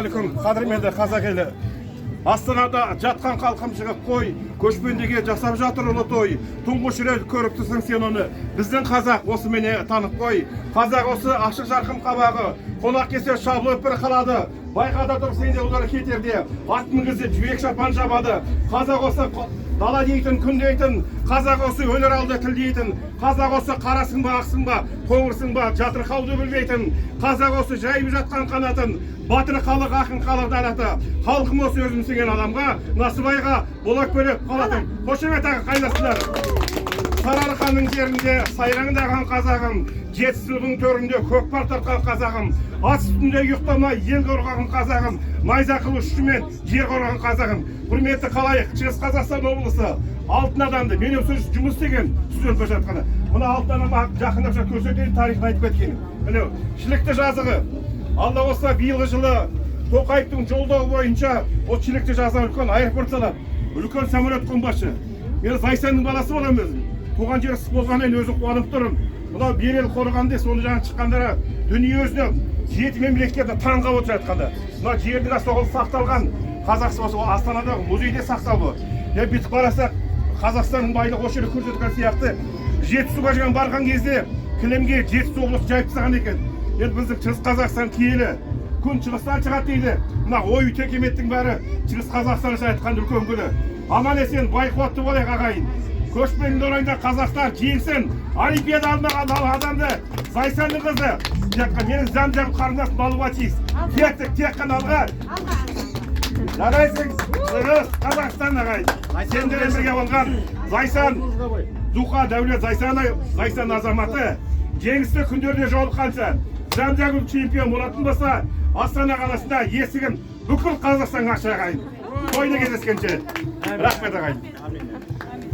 Ассалаумағалейкум, қадірменді қазақ елі. Астанада жатқан халқым шығып қой, көшпендіге жасап жатыр ұлы той. Тұңғыш рет көріп тұрсың сен оны, біздің қазақ осы мене танып қой. Қазақ осы ашық жарқын қабағы, қонақ кесе шабылып бір қалады. Байқада тұр сенде олар кетерде, ат мінгізіп жібек шапан жабады. Қазақ осы дала дейтін, күн дейтін, қазақ осы өнер алды тіл дейтін, қазақ осы қарасың ба, ақсың ба, қоңырсың ба, жатырқауды білмейтін, қазақ осы жайып жатқан қанатын, батыр халық, ақын халық данаты, халқым осы өзім сенген адамға, Насыбайға болат бөліп қалатын. Қошемет ағы қайнасындар. Сарыарқаның жерінде сайраңдаған қазағым, жетісудың төрінде көкпар тартқан қазағым, ат үстінде ұйықтамай ел қорғаған қазағым, найза қылышымен жер қорғаған қазағым. Құрметті қалайық, Шығыс Қазақстан облысы алтын адамды мен сөз жұмыс істеген сөз өлпе жатқаны. Мына алтын адам жақындап көрсетейін, тарихын айтып кеткен. Міне, шілікті жазығы. Алла болса биылғы жылы Тоқаевтың жолдауы бойынша ол шілікті жазығы үлкен аэропорт салады. Үлкен самолет қонбашы. Мен Зайсанның баласы боламын өзім. Туған жері болғанмен өзім қуанып тұрмын. Мынау Берел қорғанда соны жаңа шыққандары дүние өзіне 7 мемлекетті таңға отырып жатқанда. Мына жердің соғыл сақталған Қазақстан Астанада музейде сақталды. Бүйтіп қарасақ Қазақстанның байлығы осы жерде көрсеткен сияқты. Жетісуға жеген барған кезде кілемге Жетісу облысы жайып тастаған екен. Енді біздің Шығыс Қазақстан киелі күн шығыстан шығады дейді. Мына ой текеметтің бәрі Шығыс Қазақстан айтқан үлкен күні. Аман есен бай қуатты болайық ағайын. Көшпенді орайында қазақтар жеңсін. Олимпиада алмаған адамды Зайсанның қызы. Менің жан-жағым қарындасым алуға тиіс. Тек қана алға. Жарайсың, Қазақстан ағайын. Сендермен бірге болған Зайсан, Зуха Дәулет Зайсан азаматы жеңісті күндерде жолыққанша жан-жағым чемпион болатын болса, Астана қаласында есігін бүкіл Қазақстанға ашық ағайын. Тойда кездескенше. Рахмет ағайын.